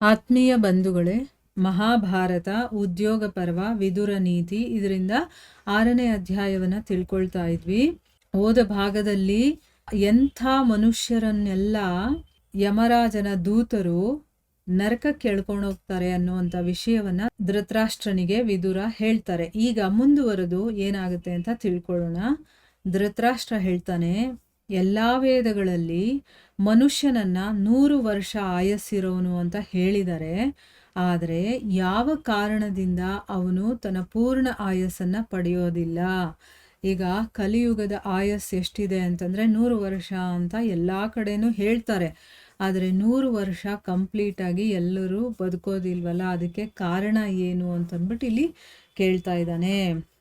ಆತ್ಮೀಯ ಬಂಧುಗಳೇ, ಮಹಾಭಾರತ ಉದ್ಯೋಗ ಪರ್ವ ವಿದುರ ನೀತಿ ಇದರಿಂದ 6ನೇ ಅಧ್ಯಾಯವನ್ನು ತಿಳ್ಕೊಳ್ತಾ ಇದ್ವಿ. ಹೋದ ಭಾಗದಲ್ಲಿ ಎಂಥ ಮನುಷ್ಯರನ್ನೆಲ್ಲ ಯಮರಾಜನ ದೂತರು ನರಕಕ್ಕೆ ಎಳ್ಕೊಂಡೋಗ್ತಾರೆ ಅನ್ನುವಂಥ ವಿಷಯವನ್ನ ಧೃತರಾಷ್ಟ್ರನಿಗೆ ವಿದುರ ಹೇಳ್ತಾರೆ. ಈಗ ಮುಂದುವರೆದು ಏನಾಗುತ್ತೆ ಅಂತ ತಿಳ್ಕೊಳ್ಳೋಣ. ಧೃತರಾಷ್ಟ್ರ ಹೇಳ್ತಾನೆ, ಎಲ್ಲಾ ವೇದಗಳಲ್ಲಿ ಮನುಷ್ಯನನ್ನ 100 ವರ್ಷ ಆಯಸ್ಸಿರೋನು ಅಂತ ಹೇಳಿದರೆ, ಆದರೆ ಯಾವ ಕಾರಣದಿಂದ ಅವನು ತನ್ನ ಪೂರ್ಣ ಆಯಸ್ಸನ್ನ ಪಡೆಯೋದಿಲ್ಲ. ಈಗ ಕಲಿಯುಗದ ಆಯಸ್ ಎಷ್ಟಿದೆ ಅಂತಂದ್ರೆ 100 ವರ್ಷ ಅಂತ ಎಲ್ಲಾ ಕಡೆನೂ ಹೇಳ್ತಾರೆ. ಆದರೆ 100 ವರ್ಷ ಕಂಪ್ಲೀಟ್ ಆಗಿ ಎಲ್ಲರೂ ಬದುಕೋದಿಲ್ವಲ್ಲ, ಅದಕ್ಕೆ ಕಾರಣ ಏನು ಅಂತಂದ್ಬಿಟ್ಟು ಇಲ್ಲಿ ಕೇಳ್ತಾ ಇದ್ದಾನೆ.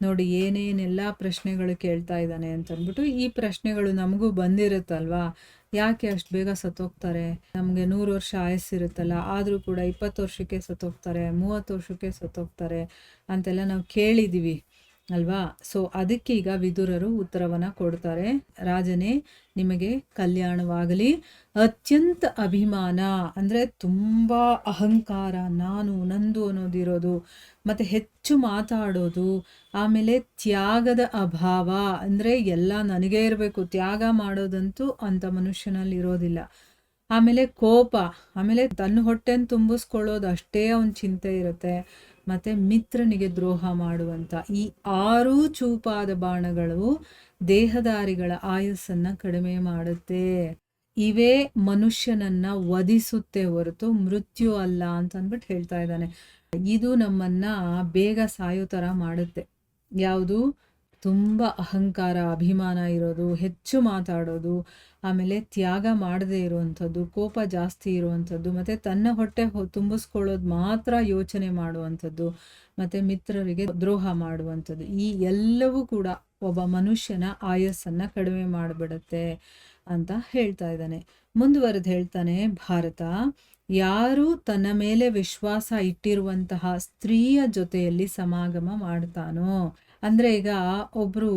ನೋಡಿ ಏನೇನೆಲ್ಲ ಪ್ರಶ್ನೆಗಳು ಕೇಳ್ತಾ ಇದ್ದಾನೆ ಅಂತಂದ್ಬಿಟ್ಟು. ಈ ಪ್ರಶ್ನೆಗಳು ನಮಗೂ ಬಂದಿರುತ್ತಲ್ವಾ, ಯಾಕೆ ಅಷ್ಟು ಬೇಗ ಸತ್ತೋಗ್ತಾರೆ? ನಮಗೆ 100 ವರ್ಷ ಆಯಸ್ಸಿರುತ್ತಲ್ಲ, ಆದರೂ ಕೂಡ 20 ವರ್ಷಕ್ಕೆ ಸತ್ತೋಗ್ತಾರೆ, 30 ವರ್ಷಕ್ಕೆ ಸತ್ತೋಗ್ತಾರೆ ಅಂತೆಲ್ಲ ನಾವು ಕೇಳಿದ್ದೀವಿ ಅಲ್ವಾ. ಸೊ ಅದಕ್ಕೆ ಈಗ ವಿದುರರು ಉತ್ತರವನ್ನು ಕೊಡ್ತಾರೆ. ರಾಜನೇ, ನಿಮಗೆ ಕಲ್ಯಾಣವಾಗಲಿ. ಅತ್ಯಂತ ಅಭಿಮಾನ ಅಂದರೆ ತುಂಬ ಅಹಂಕಾರ, ನಾನು ನಂದು ಅನ್ನೋದಿರೋದು, ಮತ್ತು ಹೆಚ್ಚು ಮಾತಾಡೋದು, ಆಮೇಲೆ ತ್ಯಾಗದ ಅಭಾವ ಅಂದರೆ ಎಲ್ಲ ನನಗೇ ಇರಬೇಕು, ತ್ಯಾಗ ಮಾಡೋದಂತೂ ಅಂಥ ಮನುಷ್ಯನಲ್ಲಿ ಇರೋದಿಲ್ಲ. ಆಮೇಲೆ ಕೋಪ, ಆಮೇಲೆ ತನ್ನ ಹೊಟ್ಟೆನ ತುಂಬಿಸ್ಕೊಳ್ಳೋದು ಅಷ್ಟೇ ಅವನ ಚಿಂತೆ ಇರುತ್ತೆ. ಮತ್ತು ಮಿತ್ರನಿಗೆ ದ್ರೋಹ ಮಾಡುವಂಥ ಈ 6 ಚೂಪಾದ ಬಾಣಗಳು ದೇಹದಾರಿಗಳ ಆಯಸ್ಸನ್ನು ಕಡಿಮೆ ಮಾಡುತ್ತೆ. ಇವೇ ಮನುಷ್ಯನನ್ನ ವಧಿಸುತ್ತೆ ಹೊರತು ಮೃತ್ಯು ಅಲ್ಲ ಅಂತ ಅಂದ್ಬಿಟ್ಟು ಹೇಳ್ತಾ ಇದ್ದಾನೆ. ಇದು ನಮ್ಮನ್ನ ಬೇಗ ಸಾಯೋ ಥರ ಮಾಡುತ್ತೆ. ಯಾವುದು? ತುಂಬ ಅಹಂಕಾರ, ಅಭಿಮಾನ ಇರೋದು, ಹೆಚ್ಚು ಮಾತಾಡೋದು, ಆಮೇಲೆ ತ್ಯಾಗ ಮಾಡದೇ ಇರುವಂಥದ್ದು, ಕೋಪ ಜಾಸ್ತಿ ಇರುವಂಥದ್ದು, ಮತ್ತು ತನ್ನ ಹೊಟ್ಟೆ ತುಂಬಿಸ್ಕೊಳ್ಳೋದು ಮಾತ್ರ ಯೋಚನೆ ಮಾಡುವಂಥದ್ದು, ಮತ್ತು ಮಿತ್ರರಿಗೆ ದ್ರೋಹ ಮಾಡುವಂಥದ್ದು. ಈ ಎಲ್ಲವೂ ಕೂಡ ಒಬ್ಬ ಮನುಷ್ಯನ ಆಯಸ್ಸನ್ನು ಕಡಿಮೆ ಮಾಡಿಬಿಡುತ್ತೆ ಅಂತ ಹೇಳ್ತಾ ಇದ್ದಾನೆ. ಮುಂದುವರೆದು ಹೇಳ್ತಾನೆ ಭಾರತ, ಯಾರು ತನ್ನ ಮೇಲೆ ವಿಶ್ವಾಸ ಇಟ್ಟಿರುವಂತಹ ಸ್ತ್ರೀಯ ಜೊತೆಯಲ್ಲಿ ಸಮಾಗಮ ಮಾಡ್ತಾನೋ, ಅಂದರೆ ಈಗ ಒಬ್ಬರು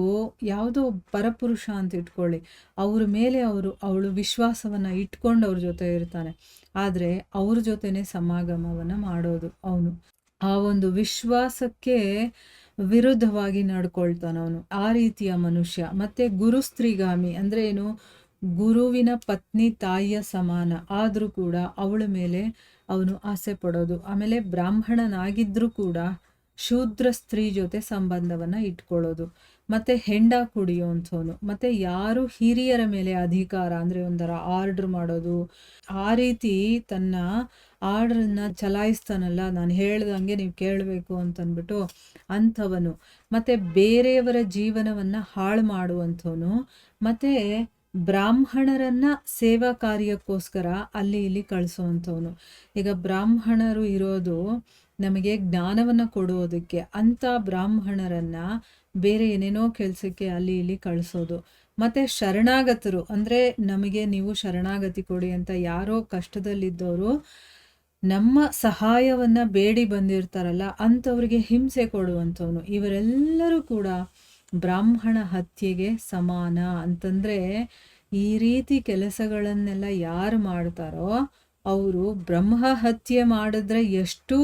ಯಾವುದೋ ಪರಪುರುಷ ಅಂತ ಇಟ್ಕೊಳ್ಳಿ, ಅವ್ರ ಮೇಲೆ ಅವಳು ವಿಶ್ವಾಸವನ್ನು ಇಟ್ಕೊಂಡು ಅವ್ರ ಜೊತೆ ಇರ್ತಾನೆ, ಆದರೆ ಅವ್ರ ಜೊತೆನೇ ಸಮಾಗಮವನ್ನು ಮಾಡೋದು ಅವನು. ಆ ಒಂದು ವಿಶ್ವಾಸಕ್ಕೆ ವಿರುದ್ಧವಾಗಿ ನಡ್ಕೊಳ್ತಾನವನು, ಆ ರೀತಿಯ ಮನುಷ್ಯ. ಮತ್ತು ಗುರುಸ್ತ್ರೀಗಾಮಿ ಅಂದರೆ ಏನು? ಗುರುವಿನ ಪತ್ನಿ ತಾಯಿಯ ಸಮಾನ ಆದರೂ ಕೂಡ ಅವಳ ಮೇಲೆ ಅವನು ಆಸೆ ಪಡೋದು. ಆಮೇಲೆ ಬ್ರಾಹ್ಮಣನಾಗಿದ್ದರೂ ಕೂಡ ಶೂದ್ರ ಸ್ತ್ರೀ ಜೊತೆ ಸಂಬಂಧವನ್ನು ಇಟ್ಕೊಳ್ಳೋದು, ಮತ್ತು ಹೆಂಡ ಕುಡಿಯೋಂಥವನು, ಮತ್ತು ಯಾರು ಹಿರಿಯರ ಮೇಲೆ ಅಧಿಕಾರ ಅಂದರೆ ಒಂಥರ ಆರ್ಡ್ರ್ ಮಾಡೋದು, ಆ ರೀತಿ ತನ್ನ ಆರ್ಡ್ರನ್ನ ಚಲಾಯಿಸ್ತಾನಲ್ಲ, ನಾನು ಹೇಳ್ದಂಗೆ ನೀವು ಕೇಳಬೇಕು ಅಂತಂದ್ಬಿಟ್ಟು ಅಂಥವನು, ಮತ್ತು ಬೇರೆಯವರ ಜೀವನವನ್ನು ಹಾಳು ಮಾಡುವಂಥವನು, ಮತ್ತು ಬ್ರಾಹ್ಮಣರನ್ನ ಸೇವಾ ಕಾರ್ಯಕ್ಕೋಸ್ಕರ ಅಲ್ಲಿ ಇಲ್ಲಿ ಕಳಿಸೋವಂಥವನು. ಈಗ ಬ್ರಾಹ್ಮಣರು ಇರೋದು ನಮಗೆ ಜ್ಞಾನವನ್ನು ಕೊಡೋದಕ್ಕೆ, ಅಂಥ ಬ್ರಾಹ್ಮಣರನ್ನ ಬೇರೆ ಏನೇನೋ ಕೆಲಸಕ್ಕೆ ಅಲ್ಲಿ ಇಲ್ಲಿ ಕಳಿಸೋದು. ಮತ್ತು ಶರಣಾಗತರು ಅಂದರೆ ನಮಗೆ ನೀವು ಶರಣಾಗತಿ ಕೊಡಿ ಅಂತ ಯಾರೋ ಕಷ್ಟದಲ್ಲಿದ್ದವರು ನಮ್ಮ ಸಹಾಯವನ್ನು ಬೇಡಿ ಬಂದಿರ್ತಾರಲ್ಲ, ಅಂಥವ್ರಿಗೆ ಹಿಂಸೆ ಕೊಡುವಂಥವನು. ಇವರೆಲ್ಲರೂ ಕೂಡ ಬ್ರಾಹ್ಮಣ ಹತ್ಯೆಗೆ ಸಮಾನ. ಅಂತಂದರೆ ಈ ರೀತಿ ಕೆಲಸಗಳನ್ನೆಲ್ಲ ಯಾರು ಮಾಡ್ತಾರೋ ಅವರು ಬ್ರಹ್ಮ ಹತ್ಯೆ ಮಾಡಿದ್ರೆ ಎಷ್ಟು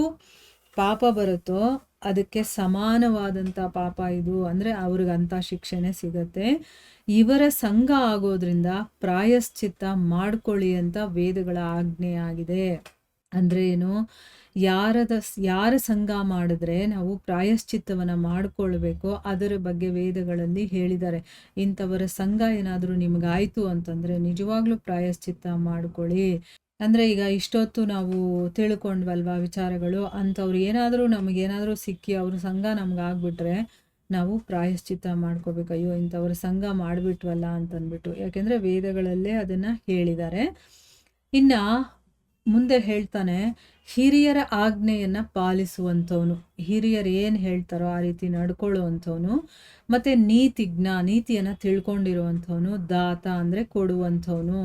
ಪಾಪ ಬರುತ್ತೋ ಅದಕ್ಕೆ ಸಮಾನವಾದಂಥ ಪಾಪ ಇದು. ಅಂದರೆ ಅವ್ರಿಗಂಥ ಶಿಕ್ಷೆನೇ ಸಿಗತ್ತೆ. ಇವರ ಸಂಘ ಆಗೋದ್ರಿಂದ ಪ್ರಾಯಶ್ಚಿತ್ತ ಮಾಡ್ಕೊಳ್ಳಿ ಅಂತ ವೇದಗಳ ಆಜ್ಞೆ ಆಗಿದೆ. ಅಂದರೆ ಏನು? ಯಾರ ಸಂಘ ಮಾಡಿದ್ರೆ ನಾವು ಪ್ರಾಯಶ್ಚಿತ್ತವನ್ನು ಮಾಡ್ಕೊಳ್ಬೇಕು, ಅದರ ಬಗ್ಗೆ ವೇದಗಳಲ್ಲಿ ಹೇಳಿದ್ದಾರೆ. ಇಂಥವರ ಸಂಘ ಏನಾದರೂ ನಿಮಗಾಯಿತು ಅಂತಂದರೆ ನಿಜವಾಗ್ಲೂ ಪ್ರಾಯಶ್ಚಿತ್ತ ಮಾಡ್ಕೊಳ್ಳಿ. ಅಂದರೆ ಈಗ ಇಷ್ಟೊತ್ತು ನಾವು ತಿಳ್ಕೊಂಡ್ವಲ್ವಾ ವಿಚಾರಗಳು, ಅಂಥವ್ರು ಏನಾದರೂ ನಮಗೇನಾದರೂ ಸಿಕ್ಕಿ ಅವ್ರ ಸಂಘ ನಮಗಾಗ್ಬಿಟ್ರೆ ನಾವು ಪ್ರಾಯಶ್ಚಿತ್ತ ಮಾಡ್ಕೋಬೇಕು. ಅಯ್ಯೋ ಇಂಥವ್ರ ಸಂಘ ಮಾಡಿಬಿಟ್ವಲ್ಲ ಅಂತಂದ್ಬಿಟ್ಟು, ಯಾಕೆಂದರೆ ವೇದಗಳಲ್ಲೇ ಅದನ್ನು ಹೇಳಿದ್ದಾರೆ. ಇನ್ನು ಮುಂದೆ ಹೇಳ್ತಾನೆ, ಹಿರಿಯರ ಆಜ್ಞೆಯನ್ನು ಪಾಲಿಸುವಂಥವನು, ಹಿರಿಯರು ಏನು ಹೇಳ್ತಾರೋ ಆ ರೀತಿ ನಡ್ಕೊಳ್ಳುವಂಥವನು, ಮತ್ತು ನೀತಿಯನ್ನು ತಿಳ್ಕೊಂಡಿರುವಂಥವನು, ದಾತ ಅಂದರೆ ಕೊಡುವಂಥವನು,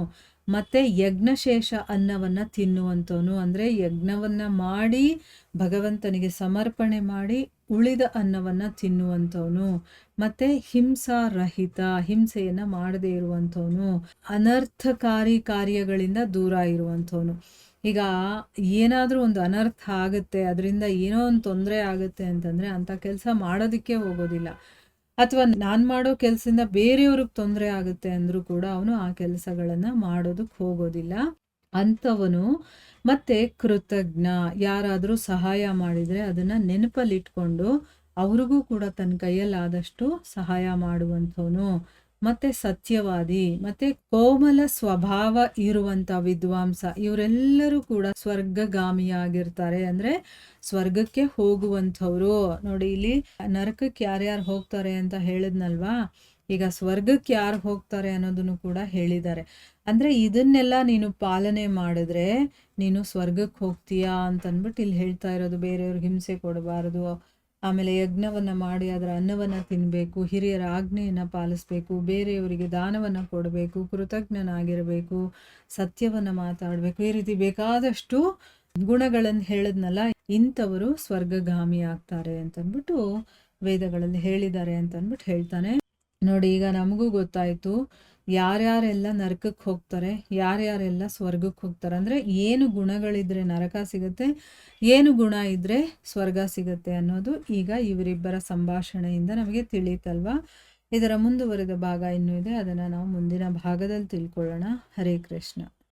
ಮತ್ತು ಯಜ್ಞಶೇಷ ಅನ್ನವನ್ನು ತಿನ್ನುವಂಥವನು ಅಂದರೆ ಯಜ್ಞವನ್ನು ಮಾಡಿ ಭಗವಂತನಿಗೆ ಸಮರ್ಪಣೆ ಮಾಡಿ ಉಳಿದ ಅನ್ನವನ್ನು ತಿನ್ನುವಂಥವನು, ಮತ್ತು ಹಿಂಸಾರಹಿತ, ಹಿಂಸೆಯನ್ನು ಮಾಡದೇ ಇರುವಂಥವನು, ಅನರ್ಥಕಾರಿ ಕಾರ್ಯಗಳಿಂದ ದೂರ ಇರುವಂಥವನು. ಈಗ ಏನಾದರೂ ಒಂದು ಅನರ್ಥ ಆಗುತ್ತೆ, ಅದರಿಂದ ಏನೋ ಒಂದು ತೊಂದರೆ ಆಗುತ್ತೆ ಅಂತಂದರೆ ಅಂಥ ಕೆಲಸ ಮಾಡೋದಕ್ಕೆ ಹೋಗೋದಿಲ್ಲ. ಅಥವಾ ನಾನು ಮಾಡೋ ಕೆಲಸದಿಂದ ಬೇರೆಯವ್ರಿಗೆ ತೊಂದರೆ ಆಗುತ್ತೆ ಅಂದರೂ ಕೂಡ ಅವನು ಆ ಕೆಲಸಗಳನ್ನು ಮಾಡೋದಕ್ಕೆ ಹೋಗೋದಿಲ್ಲ. ಅಂಥವನು ಮತ್ತೆ ಕೃತಜ್ಞ. ಯಾರಾದರೂ ಸಹಾಯ ಮಾಡಿದರೆ ಅದನ್ನು ನೆನಪಲ್ಲಿಟ್ಕೊಂಡು ಅವ್ರಿಗೂ ಕೂಡ ತನ್ನ ಕೈಯಲ್ಲಾದಷ್ಟು ಸಹಾಯ ಮಾಡುವಂಥವನು. ಮತ್ತೆ ಸತ್ಯವಾದಿ, ಮತ್ತೆ ಕೋಮಲ ಸ್ವಭಾವ ಇರುವಂಥ ವಿದ್ವಾಂಸ. ಇವರೆಲ್ಲರೂ ಕೂಡ ಸ್ವರ್ಗಗಾಮಿಯಾಗಿರ್ತಾರೆ, ಅಂದರೆ ಸ್ವರ್ಗಕ್ಕೆ ಹೋಗುವಂಥವ್ರು. ನೋಡಿ, ಇಲ್ಲಿ ನರಕಕ್ಕೆ ಯಾರ್ಯಾರು ಹೋಗ್ತಾರೆ ಅಂತ ಹೇಳಿದ್ನಲ್ವಾ, ಈಗ ಸ್ವರ್ಗಕ್ಕೆ ಯಾರು ಹೋಗ್ತಾರೆ ಅನ್ನೋದನ್ನು ಕೂಡ ಹೇಳಿದ್ದಾರೆ. ಅಂದರೆ ಇದನ್ನೆಲ್ಲ ನೀನು ಪಾಲನೆ ಮಾಡಿದ್ರೆ ನೀನು ಸ್ವರ್ಗಕ್ಕೆ ಹೋಗ್ತೀಯಾ ಅಂತಂದ್ಬಿಟ್ಟು ಇಲ್ಲಿ ಹೇಳ್ತಾ ಇರೋದು. ಬೇರೆಯವ್ರಿಗೆ ಹಿಂಸೆ ಕೊಡಬಾರದು, ಆಮೇಲೆ ಯಜ್ಞವನ್ನು ಮಾಡಿ ಅದರ ಅನ್ನವನ್ನು ತಿನ್ನಬೇಕು, ಹಿರಿಯರ ಆಜ್ಞೆಯನ್ನು ಪಾಲಿಸಬೇಕು, ಬೇರೆಯವರಿಗೆ ದಾನವನ್ನು ಕೊಡಬೇಕು, ಕೃತಜ್ಞನಾಗಿರಬೇಕು, ಸತ್ಯವನ್ನು ಮಾತಾಡಬೇಕು, ಈ ರೀತಿ ಬೇಕಾದಷ್ಟು ಗುಣಗಳನ್ನು ಹೇಳಿದ್ನಲ್ಲ, ಇಂಥವರು ಸ್ವರ್ಗಗಾಮಿ ಆಗ್ತಾರೆ ಅಂತಂದ್ಬಿಟ್ಟು ವೇದಗಳಲ್ಲಿ ಹೇಳಿದ್ದಾರೆ ಅಂತಂದ್ಬಿಟ್ಟು ಹೇಳ್ತಾನೆ. ನೋಡಿ, ಈಗ ನಮಗೂ ಗೊತ್ತಾಯಿತು ಯಾರ್ಯಾರೆಲ್ಲ ನರಕಕ್ಕೆ ಹೋಗ್ತಾರೆ, ಯಾರ್ಯಾರೆಲ್ಲ ಸ್ವರ್ಗಕ್ಕೆ ಹೋಗ್ತಾರೆ. ಅಂದರೆ ಏನು ಗುಣಗಳಿದ್ರೆ ನರಕ ಸಿಗುತ್ತೆ, ಏನು ಗುಣ ಇದ್ದರೆ ಸ್ವರ್ಗ ಸಿಗುತ್ತೆ ಅನ್ನೋದು ಈಗ ಇವರಿಬ್ಬರ ಸಂಭಾಷಣೆಯಿಂದ ನಮಗೆ ತಿಳಿಯುತ್ತಲ್ವ. ಇದರ ಮುಂದುವರೆದ ಭಾಗ ಇನ್ನೂ ಇದೆ, ಅದನ್ನು ನಾವು ಮುಂದಿನ ಭಾಗದಲ್ಲಿ ತಿಳ್ಕೊಳ್ಳೋಣ. ಹರೇ ಕೃಷ್ಣ.